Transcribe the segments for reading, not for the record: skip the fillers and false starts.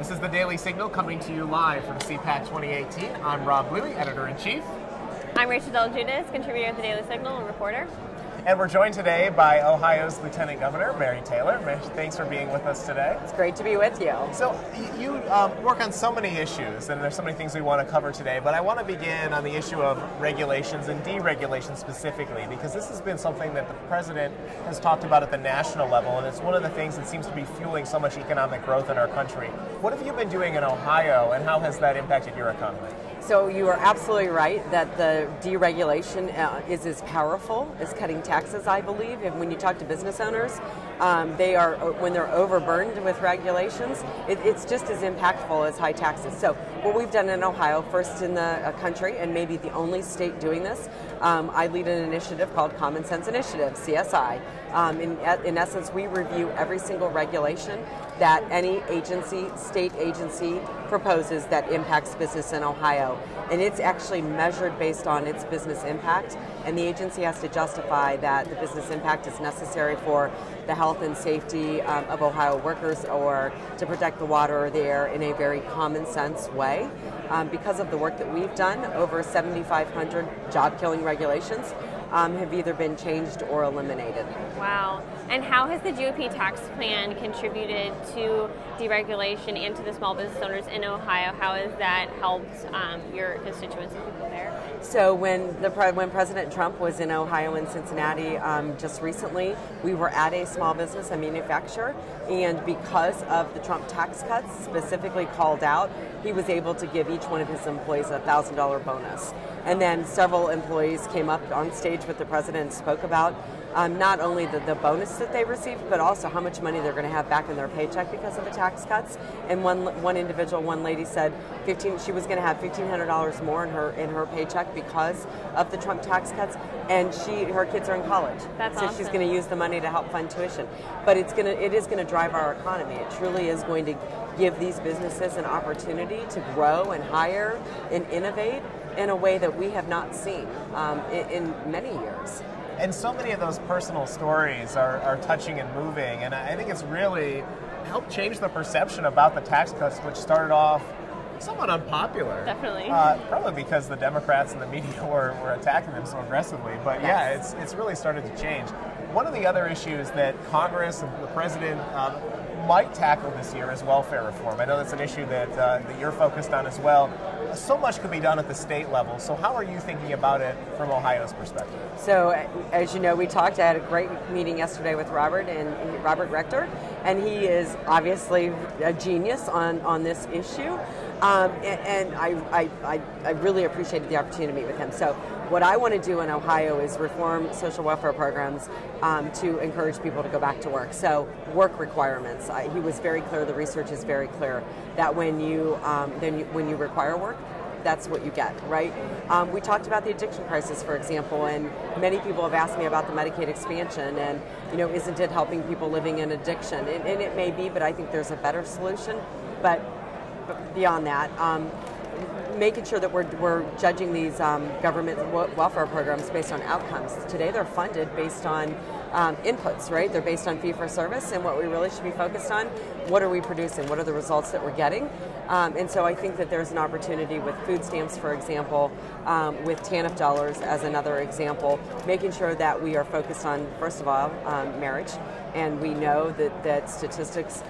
This is the Daily Signal coming to you live from CPAC 2018. I'm Rob Bluey, Editor-in-Chief. I'm Rachel Del Giudice, contributor at the Daily Signal and reporter. And we're joined today by Ohio's Lieutenant Governor, Mary Taylor. Mary, thanks for being with us today. It's great to be with you. So you work on so many issues, and there's so many things we want to cover today, but I want to begin on the issue of regulations and deregulation specifically, because this has been something that the President has talked about at the national level, and it's one of the things that seems to be fueling so much economic growth in our country. What have you been doing in Ohio, and how has that impacted your economy? So you are absolutely right that the deregulation is as powerful as cutting taxes, I believe. And when you talk to business owners, they are, when they're overburdened with regulations, it's just as impactful as high taxes. So what we've done in Ohio, first in the country and maybe the only state doing this, I lead an initiative called Common Sense Initiative, CSI. In essence, we review every single regulation that any agency, state agency, proposes that impacts business in Ohio. And it's actually measured based on its business impact, and the agency has to justify that the business impact is necessary for the health and safety of Ohio workers or to protect the water or the air in a very common sense way. Because of the work that we've done, over 7,500 job-killing regulations have either been changed or eliminated. Wow. And how has the GOP tax plan contributed to deregulation and to the small business owners in Ohio? How has that helped your constituents and people there? So when President Trump was in Ohio and Cincinnati just recently, we were at a small business, a manufacturer, and because of the Trump tax cuts specifically called out, he was able to give each one of his employees a $1,000 bonus. And then several employees came up on stage with the president and spoke about not only the bonus that they received, but also how much money they're going to have back in their paycheck because of the tax cuts. And one individual, one lady said she was going to have $1,500 more in her paycheck because of the Trump tax cuts, and her kids are in college. That's so awesome. She's going to use the money to help fund tuition. But it is going to drive our economy. It truly is going to give these businesses an opportunity to grow and hire and innovate in a way that we have not seen in many years. And so many of those personal stories are touching and moving, and I think it's really helped change the perception about the tax cuts, which started off somewhat unpopular. Definitely. Probably because the Democrats and the media were attacking them so aggressively. But Yes. yeah, it's really started to change. One of the other issues that Congress and the President might tackle this year is welfare reform. I know that's an issue that you're focused on as well. So much could be done at the state level. So how are you thinking about it from Ohio's perspective? So, as you know, I had a great meeting yesterday with Robert Rector, and he is obviously a genius on this issue. And I really appreciated the opportunity to meet with him. So what I want to do in Ohio is reform social welfare programs to encourage people to go back to work. So work requirements. He was very clear, the research is very clear, that when you require work, that's what you get, right? We talked about the addiction crisis, for example, and many people have asked me about the Medicaid expansion and, isn't it helping people living in addiction? And it may be, but I think there's a better solution. But beyond that, making sure that we're judging these government welfare programs based on outcomes. Today they're funded based on inputs, right? They're based on fee-for-service, and what we really should be focused on, what are we producing? What are the results that we're getting? And so I think that there's an opportunity with food stamps, for example, with TANF dollars as another example, making sure that we are focused on, first of all, marriage. And we know that statistics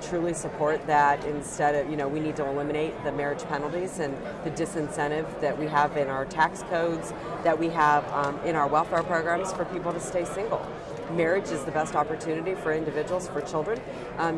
truly support that instead of, we need to eliminate the marriage penalties and the disincentive that we have in our tax codes, that we have in our welfare programs for people to stay single. Marriage is the best opportunity for individuals, for children,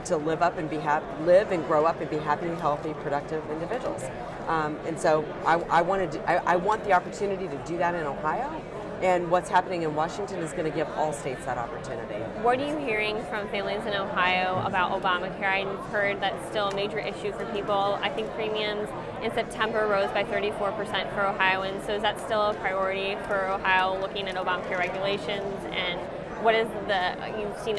to live and grow up and be happy, healthy, productive individuals. And so I want the opportunity to do that in Ohio. And what's happening in Washington is going to give all states that opportunity. What are you hearing from families in Ohio about Obamacare? I've heard that's still a major issue for people. I think premiums in September rose by 34% for Ohioans. So is that still a priority for Ohio, looking at Obamacare regulations? And what have you seen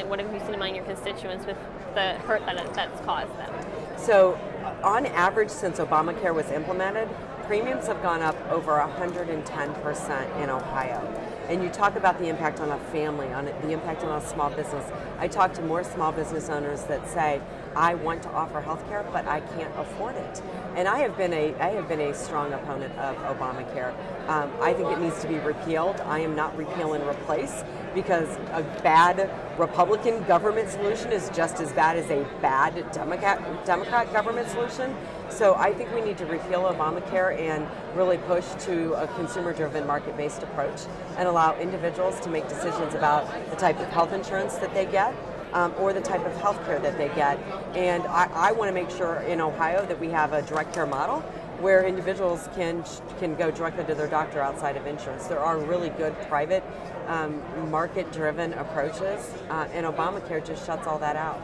among your constituents with the hurt that's caused them? So on average, since Obamacare was implemented, premiums have gone up over 110% in Ohio. And you talk about the impact on a family, on the impact on a small business. I talk to more small business owners that say, I want to offer health care, but I can't afford it. And I have been a strong opponent of Obamacare. I think it needs to be repealed. I am not repeal and replace, because a bad Republican government solution is just as bad as a bad Democrat government solution. So I think we need to repeal Obamacare and really push to a consumer-driven, market-based approach and allow individuals to make decisions about the type of health insurance that they get, or the type of health care that they get. And I want to make sure in Ohio that we have a direct care model where individuals can go directly to their doctor outside of insurance. There are really good private market-driven approaches, and Obamacare just shuts all that out.